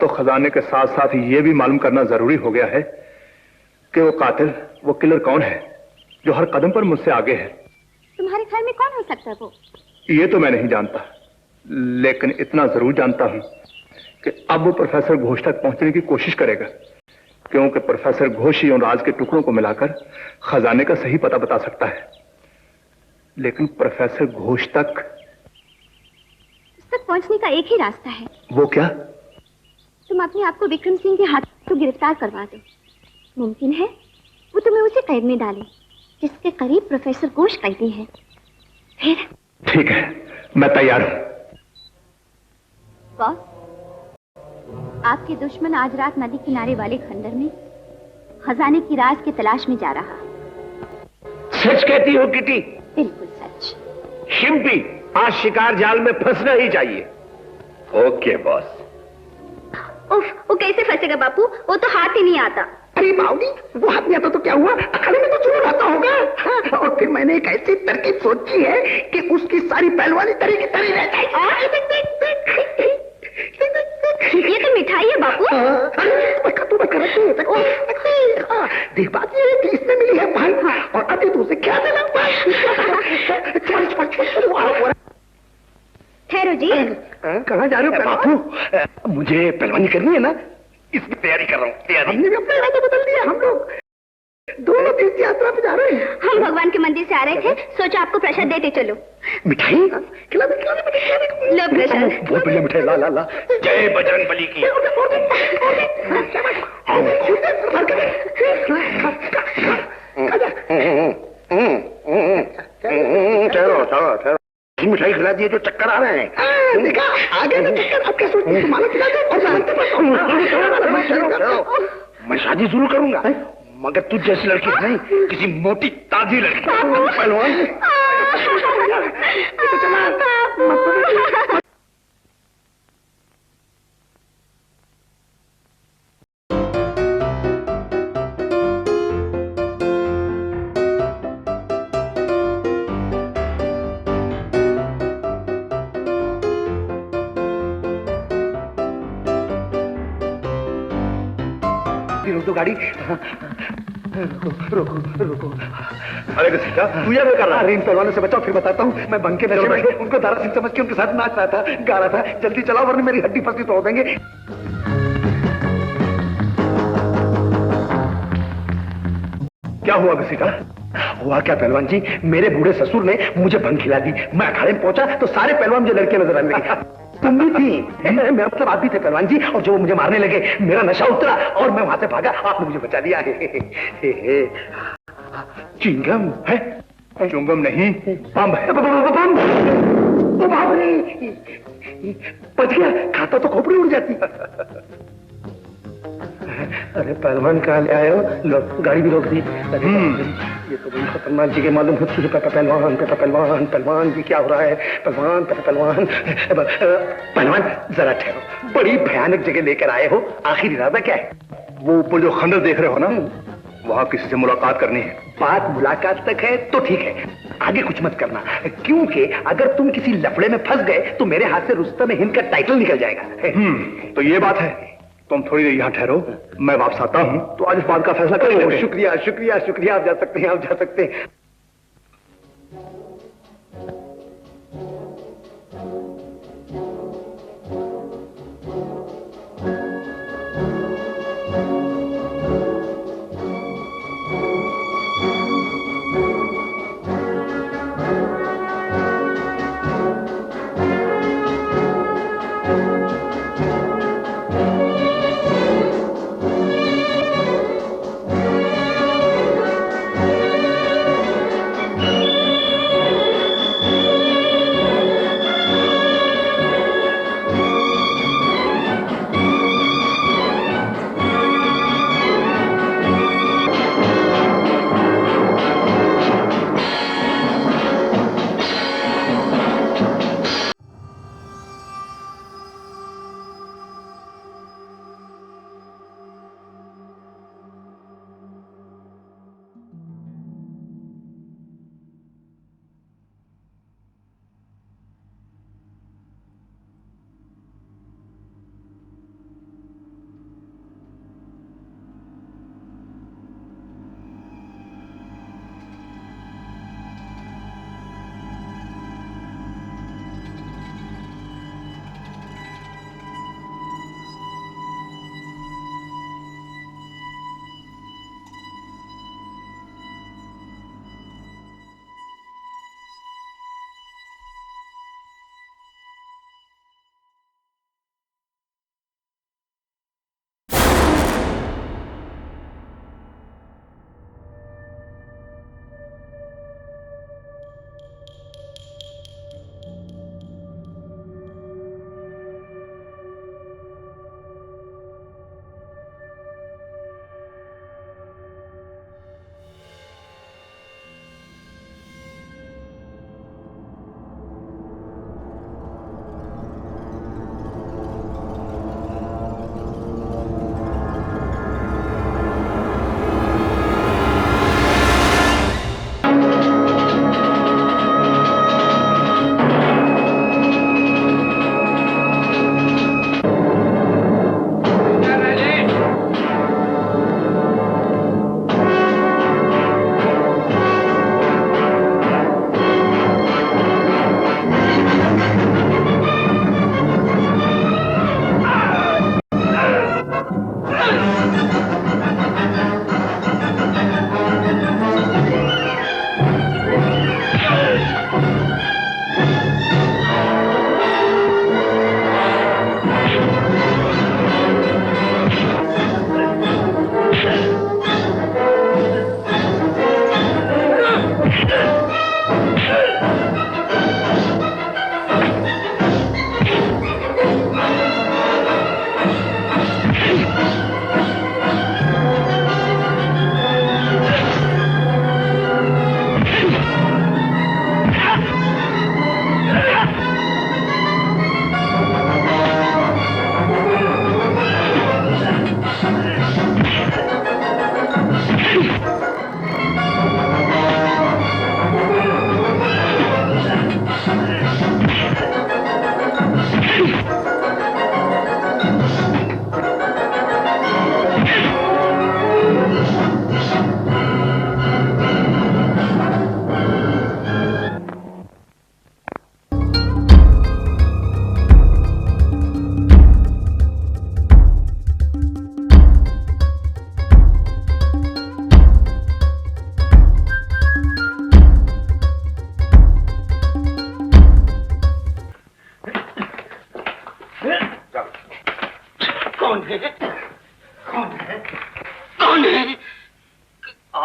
तो खजाने के साथ साथ ये भी मालूम करना जरूरी हो गया है कि वो कातिल, वो किलर कौन है जो हर कदम पर मुझसे आगे है। तुम्हारे ख्याल में कौन हो सकता है वो? ये तो मैं नहीं जानता, लेकिन इतना जरूर जानता हूं कि अब वो प्रोफेसर घोष तक पहुंचने की कोशिश करेगा, क्योंकि प्रोफेसर घोष ही उन राज के टुकड़ों को मिलाकर खजाने का सही पता बता सकता है। लेकिन प्रोफेसर घोष तक पहुंचने का एक ही रास्ता है। वो क्या? तुम अपने आप को विक्रम सिंह के हाथों गिरफ्तार करवा दो। मुमकिन है वो तुम्हें उसी कैद में डाले जिसके करीब प्रोफेसर घोष कैदी है। फिर ठीक है, मैं तैयार हूं। बॉस, आपके दुश्मन आज रात नदी किनारे वाले खंडर में खजाने की राज की तलाश में जा रहा। सच कहती हो किटी? बिल्कुल सच। शिम्पी, आज शिकार जाल में फंसना ही चाहिए। Okay boss. उफ, वो कैसे फंसेगा बापू? वो तो हाथ ही नहीं आता। अरे बाउडी, वो हाथ नहीं आता तो क्या हुआ? अखाड़े में तो जरूर आता होगा। हाँ, और फिर मैंने एक ऐसी तरकीब सोची है कि उसकी सारी पहलवानी तरी की तरी रह जाएगी। ये तो मिठाई है बापू। देख बात ये है कि इसने मिली है भाई, और अभी तो उसे क्या देना? ठहरो जी। कहाँ जा रहे हो बापू? मुझे पहलवानी करनी है ना, इसकी तैयारी कर रहा हूँ। तैयारी। हमने भी अपना इरादा बदल दिया। हम लोग दोनों तीर्थ यात्रा पे जा रहे हैं। हम भगवान के मंदिर से आ रहे थे, सोचा आपको प्रसाद देते चलो। मिठाई? खिला दे। लो प्रसाद। बहुत बढ़िया मिठाई। ला ला ला। जय बजरंग बली की। ठहरो ठहरो ठहरो। मिठाई खिला दिए तो चक्कर आ रहे हैं। देखा आगे ना चक्कर। अब क्या सोचते हो? माला खिला दो और मैं शादी शुरू करूंगा, मगर तू जैसी लड़की नहीं, किसी मोटी ताजी लड़की। पहलवान रोक दो गाड़ी। रोको रोको। अरे घसीटा, तू ये क्या कर रहा है? इन पहलवानों से बचाओ, फिर बताता हूँ। मैं बंके नशे में उनको दारा सिंह समझ के उनके साथ नाच रहा था, गा रहा था। जल्दी चलाओ वरना मेरी हड्डी फंसी तोड़ देंगे। क्या हुआ घसीटा? हुआ क्या पहलवान जी, मेरे बूढ़े ससुर ने मुझे भंग खिला दी। मैं अखाड़े में पहुंचा तो सारे पहलवान मुझे लड़के नजर आने लगे। तुम भी थी। मैं मतलब आप भी थे पहलवान जी, और जो मुझे मारने लगे मेरा नशा उतरा और मैं वहां से भागा। आपने मुझे बचा लिया। चिंगम है? चुंगम नहीं, बम है। बम! ओ बाप रे, बच गया। खाता तो खोपड़ी उड़ जाती। अरे पहलवान कहाँ ले आए हो? लो गाड़ी भी रोक दी। ये तो बड़ी खतरनाक जगह मालूम होती है। पहलवान पहलवान पहलवान जी, क्या हो रहा है? पहलवान पहलवान पहलवान जरा ठहरो, बड़ी भयानक जगह लेकर आए हो। आखिर इरादा क्या है? वो ऊपर जो खंडर देख रहे हो ना, वहां किसी से मुलाकात करनी है। बात मुलाकात तक है तो ठीक है, आगे कुछ मत करना, क्योंकि अगर तुम किसी लफड़े में फंस गए तो मेरे हाथ से रुस्तम हिंद का टाइटल निकल जाएगा। तो ये बात है। तुम थोड़ी देर यहाँ ठहरो, मैं वापस आता हूँ, तो आज इस बात का फैसला कर लेंगे। शुक्रिया शुक्रिया शुक्रिया। आप जा सकते हैं, आप जा सकते हैं।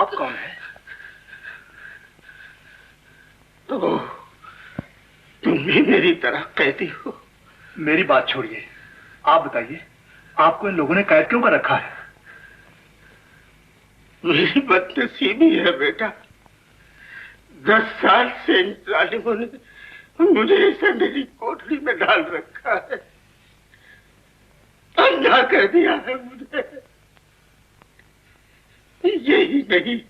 आप कौन हैं? तो तुम भी मेरी तरह कैदी हो। मेरी बात छोड़िए, आप बताइए, आपको इन लोगों ने कैद क्यों कर रखा है? मेरी बदनसीबी है बेटा। 10 साल से इन जालिमों ने मुझे इसे मेरी कोठरी में डाल रखा है, अंधा कर दिया है मुझे। यही नहीं,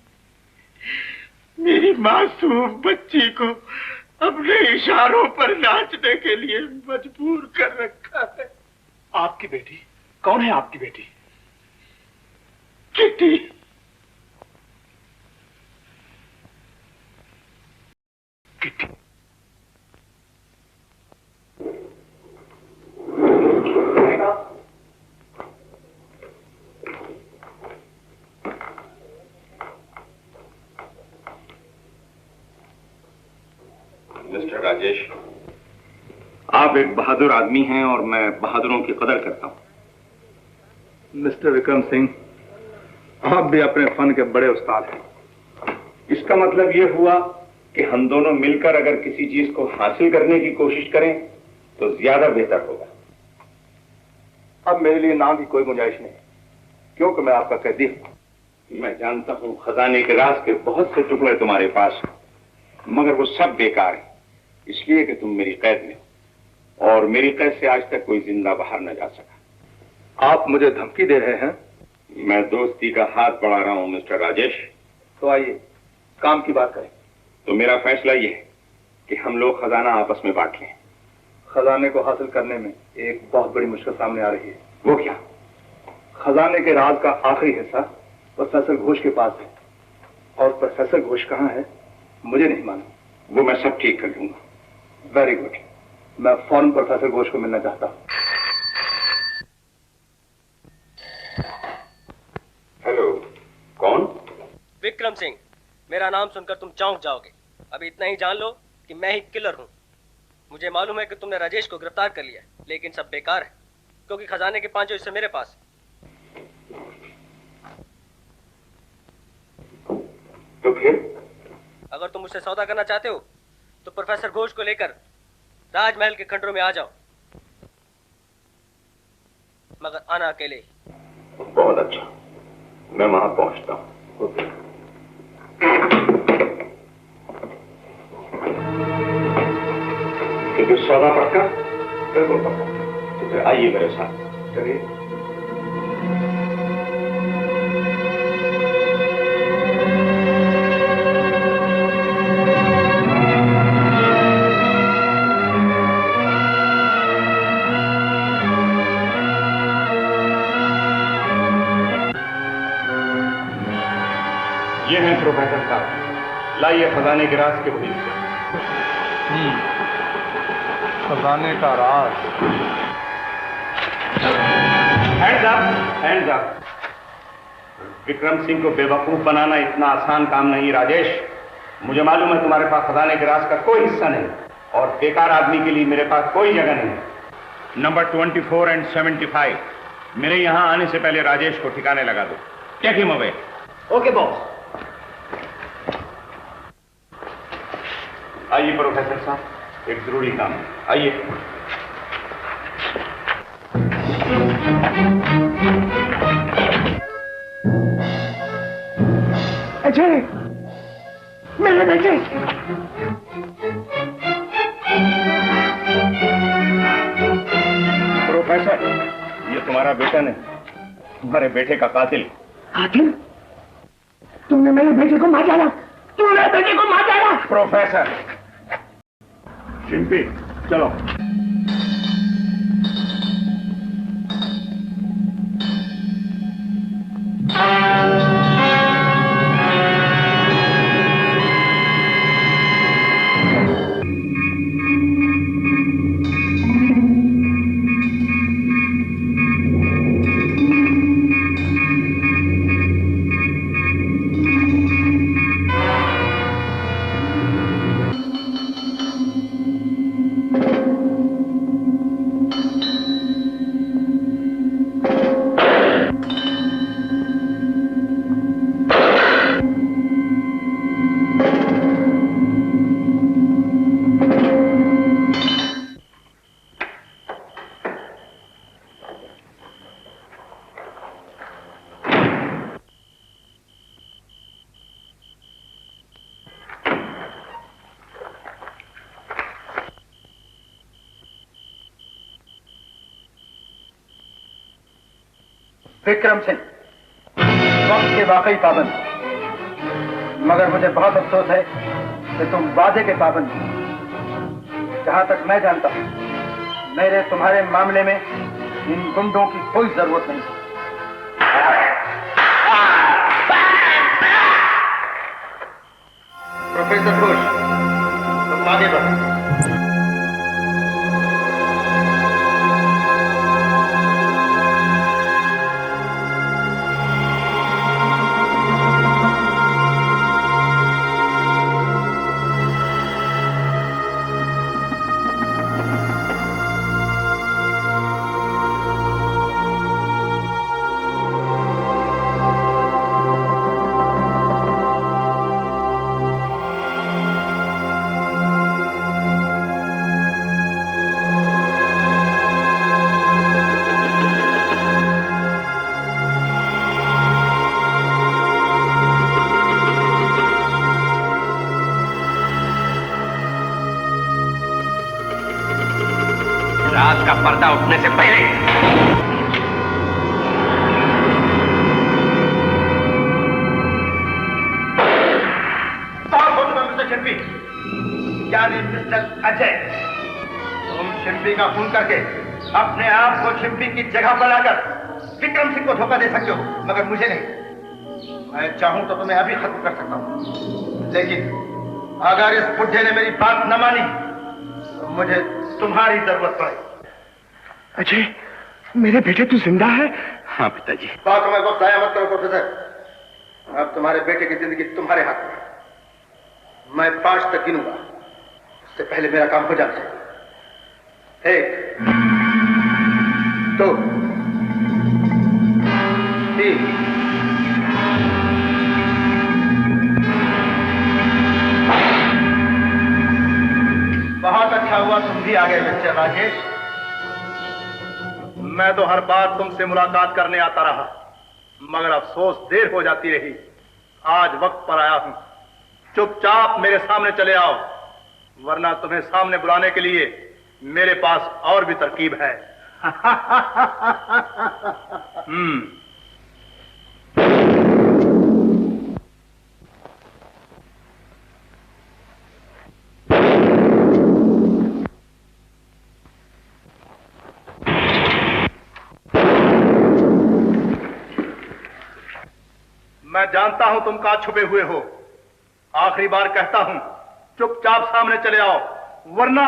मेरी मासूम बच्ची को अपने इशारों पर नाचने के लिए मजबूर कर रखा है। आपकी बेटी? कौन है आपकी बेटी? किटी। किटी? मिस्टर राजेश, आप एक बहादुर आदमी हैं और मैं बहादुरों की कदर करता हूं। मिस्टर विक्रम सिंह, आप भी अपने फन के बड़े उस्ताद हैं। इसका मतलब यह हुआ कि हम दोनों मिलकर अगर किसी चीज को हासिल करने की कोशिश करें तो ज्यादा बेहतर होगा। अब मेरे लिए नाम की कोई गुंजाइश नहीं, क्योंकि मैं आपका कैदी हूं। मैं जानता हूं खजाने के राज के बहुत से टुकड़े तुम्हारे पास हैं, मगर वो सब बेकार है, इसलिए कि तुम मेरी कैद में हो और मेरी कैद से आज तक कोई जिंदा बाहर न जा सका। आप मुझे धमकी दे रहे हैं? मैं दोस्ती का हाथ बढ़ा रहा हूं मिस्टर राजेश। तो आइए काम की बात करें। तो मेरा फैसला यह है कि हम लोग खजाना आपस में बांट लें। खजाने को हासिल करने में एक बहुत बड़ी मुश्किल सामने आ रही है। वो क्या? खजाने के राज का आखिरी हिस्सा प्रोफेसर घोष के पास है, और प्रोफेसर घोष कहाँ है मुझे नहीं मालूम। वो मैं सब ठीक कर दूंगा। वेरी गुड, मैं फौरन प्रोफेसर घोष को मिलना चाहता हूँ। हेलो, कौन? विक्रम सिंह। मेरा नाम सुनकर तुम चौंक जाओगे। अभी इतना ही जान लो कि मैं ही किलर हूँ। मुझे मालूम है कि तुमने राजेश को गिरफ्तार कर लिया, लेकिन सब बेकार है, क्योंकि खजाने के 5 हिस्से मेरे पास। तो फिर? अगर तुम मुझसे सौदा करना चाहते हो तो प्रोफेसर घोष को लेकर राजमहल के खंडरों में आ जाओ, मगर आना अकेले ही। बहुत अच्छा, मैं वहां पहुंचता हूँ। क्योंकि सौदा पक्का? बिल्कुल पक्का। तो फिर आइए मेरे साथ। चलिए। ये हैं प्रोफेसर साहब, लाइए खजाने के राज के वही हिस्से। खजाने का राज। Hands up, hands up. Vikram Singh को बेवकूफ बनाना इतना आसान काम नहीं राजेश। मुझे मालूम है तुम्हारे पास खजाने के राज का कोई हिस्सा नहीं, और बेकार आदमी के लिए मेरे पास कोई जगह नहीं है। नंबर 24 और 75, मेरे यहां आने से पहले राजेश को ठिकाने लगा दो। Take him away. Okay boss. आइए प्रोफेसर साहब, एक जरूरी काम है, आइए। अजय, मेरे बेटे। प्रोफेसर, ये तुम्हारा बेटा नहीं, तुम्हारे बेटे का कातिल। कातिल? तुमने मेरे बेटे को मार डाला। तुमने बेटे को मार डाला। प्रोफेसर चिंपी, चलो। विक्रम सिंह वक्त के वाकई पाबंद, मगर मुझे बहुत अफसोस है कि तुम वादे के पाबंद हो। जहां तक मैं जानता हूं, मेरे तुम्हारे मामले में इन गुंडों की कोई जरूरत नहीं। प्रोफेसर घोष, तुम आगे बढ़ो। रात का पर्दा उठने से पहले मिस्टर शिल्पी, क्या मिस्टर अजय, तुम शिल्पी का खून करके अपने आप को शिल्पी की जगह पर लाकर विक्रम सिंह को धोखा दे सकते हो, मगर मुझे नहीं। मैं चाहूं तो तुम्हें अभी खत्म कर सकता हूं, लेकिन अगर इस बुढ़े ने मेरी बात न मानी तो मुझे तुम्हारी जरूरत पड़ेगी। अजय, मेरे बेटे तू जिंदा है? हाँ पिताजी। बात में वक्त आया मत करो प्रोफेसर, अब तुम्हारे बेटे की जिंदगी तुम्हारे हाथ में। मैं 5 तक गिनूंगा, उससे पहले मेरा काम हो जाना चाहिए। 1 2 3। बहुत अच्छा हुआ तुम भी आ गए मिस्टर राजेश। मैं तो हर बार तुमसे मुलाकात करने आता रहा, मगर अफसोस देर हो जाती रही। आज वक्त पर आया हूं। चुपचाप मेरे सामने चले आओ, वरना तुम्हें सामने बुलाने के लिए मेरे पास और भी तरकीब है। मैं जानता हूं तुम कहां छुपे हुए हो। आखिरी बार कहता हूं, चुपचाप सामने चले आओ, वरना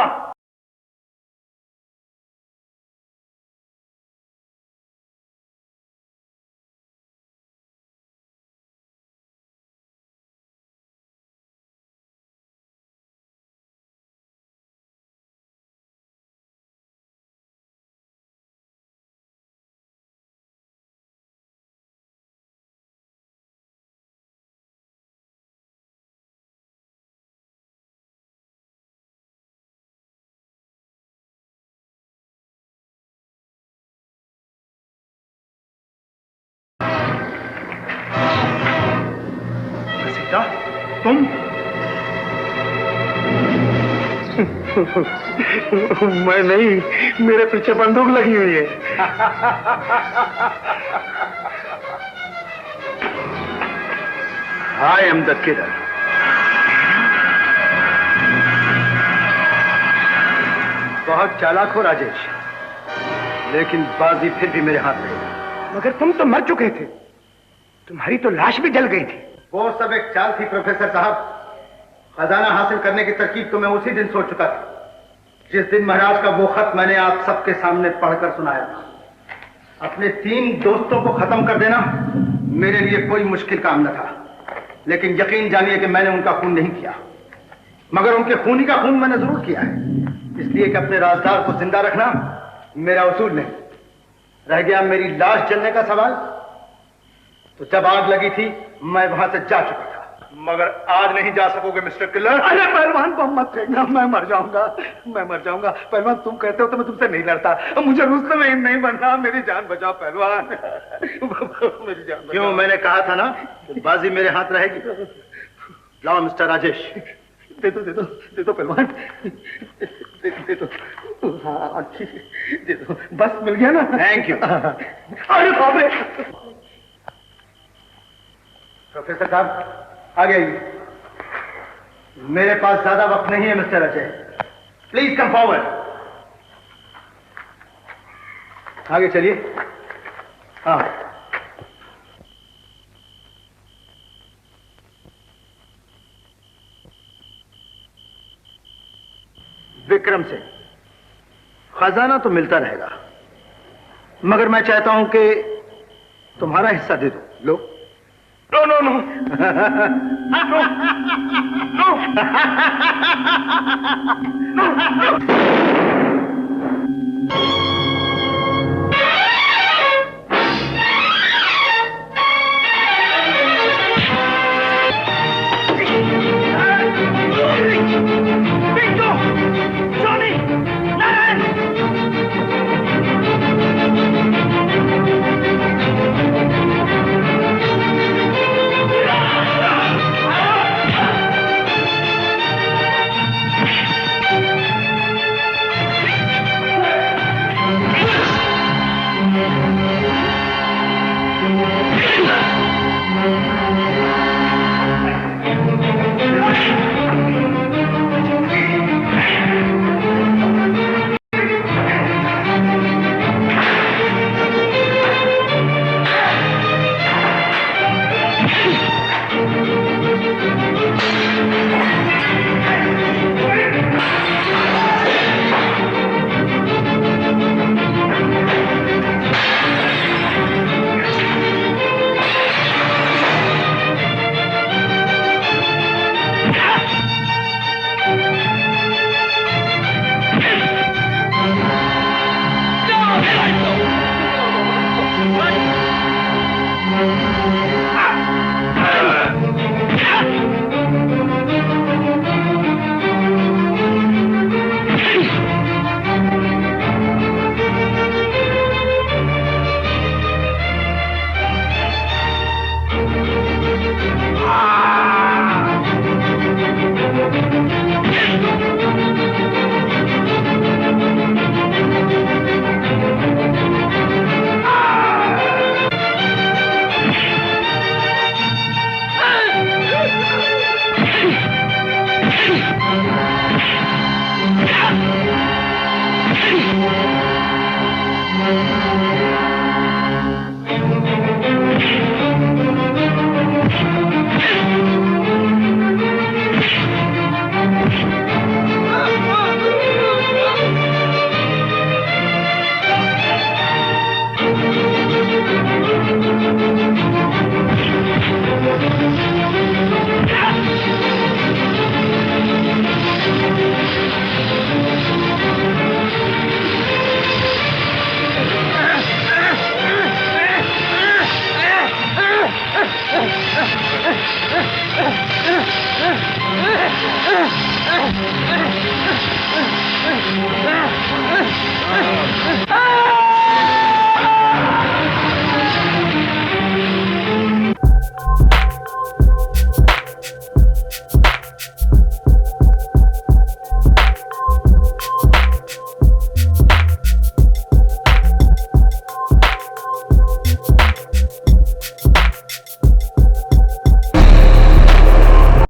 तुम मैं नहीं, मेरे पीछे बंदूक लगी हुई है। I am the killer. बहुत चालाक हो राजेश, लेकिन बाजी फिर भी मेरे हाथ में। मगर तुम तो मर चुके थे, तुम्हारी तो लाश भी जल गई थी। वो सब एक चाल थी प्रोफेसर साहब। खजाना हासिल करने की तरकीब तो मैं उसी दिन सोच चुका था, जिस दिन महाराज का वो खत मैंने आप सबके सामने पढ़कर सुनाया था। अपने 3 दोस्तों को खत्म कर देना मेरे लिए कोई मुश्किल काम न था, लेकिन यकीन जानिए कि मैंने उनका खून नहीं किया, मगर उनके खूनी का खून मैंने जरूर किया है, इसलिए कि अपने राजदार को जिंदा रखना मेरा उसूल नहीं। रह गया मेरी लाश जलने का सवाल, तो जब आग लगी थी मैं वहां से जा चुका था, मगर आज नहीं जा सकोगे मिस्टर किलर। अरे पहलवान को मत फेंकना, मैं मर जाऊंगा, मैं मर जाऊंगा। पहलवान तुम कहते हो तो मैं तुमसे नहीं लड़ता, मुझे रुस्तम नहीं बनना। मेरी जान बचाओ पहलवान, मेरी जान बचाओ। क्यों, मैंने कहा था ना कि बाजी मेरे हाथ रहेगी। लाओ मिस्टर राजेश, दे दो पहलवान, दे दो। हाँ ठीक है, बस मिल गया ना। Thank you. अरे बाप रे, प्रोफेसर साहब आ गए। मेरे पास ज्यादा वक्त नहीं है mister Ajay, please come forward. आगे चलिए। हाँ, विक्रम सिंह, खजाना तो मिलता रहेगा, मगर मैं चाहता हूं कि तुम्हारा हिस्सा दे दो। लो। No no no